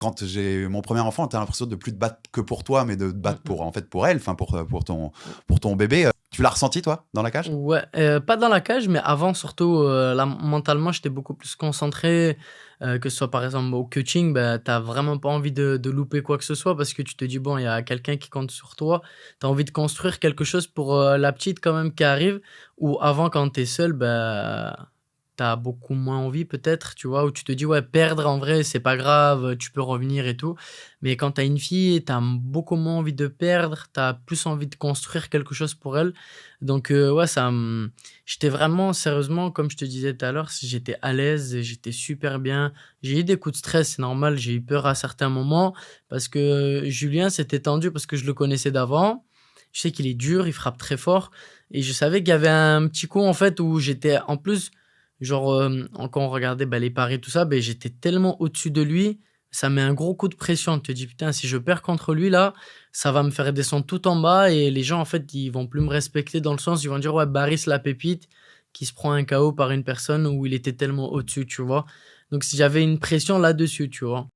Quand j'ai eu mon premier enfant, tu as l'impression de plus te battre que pour toi, mais de te Mmh battre mh. pour elle, enfin pour ton bébé. Tu l'as ressenti, toi, dans la cage? Ouais, pas dans la cage, mais avant surtout, là, mentalement, j'étais beaucoup plus concentré, que ce soit par exemple au coaching, bah, tu vraiment pas envie de louper quoi que ce soit parce que tu te dis: «Bon, il y a quelqu'un qui compte sur toi». Tu as envie de construire quelque chose pour, la petite quand même qui arrive, ou avant quand tu es seul, bah, tu beaucoup moins envie peut-être, tu vois? Où tu te dis: «Ouais, perdre en vrai, c'est pas grave, tu peux revenir et tout». Mais quand tu as une fille, tu as beaucoup moins envie de perdre, tu as plus envie de construire quelque chose pour elle. Donc ouais, j'étais vraiment sérieusement, comme je te disais tout à l'heure, j'étais à l'aise et j'étais super bien. J'ai eu des coups de stress, c'est normal, j'ai eu peur à certains moments parce que Julien, c'était tendu parce que je le connaissais d'avant. Je sais qu'il est dur, il frappe très fort et je savais qu'il y avait un petit coup, en fait, où j'étais en plus, genre, quand on regardait, bah, les paris, tout ça, beh, j'étais tellement au-dessus de lui, ça met un gros coup de pression. Tu te dis: «Putain, si je perds contre lui, là, ça va me faire descendre tout en bas et les gens, en fait, ils vont plus me respecter dans le sens, ils vont dire: "Ouais, Baris la pépite qui se prend un KO par une personne où il était tellement au-dessus", tu vois? Donc si j'avais une pression là-dessus, tu vois?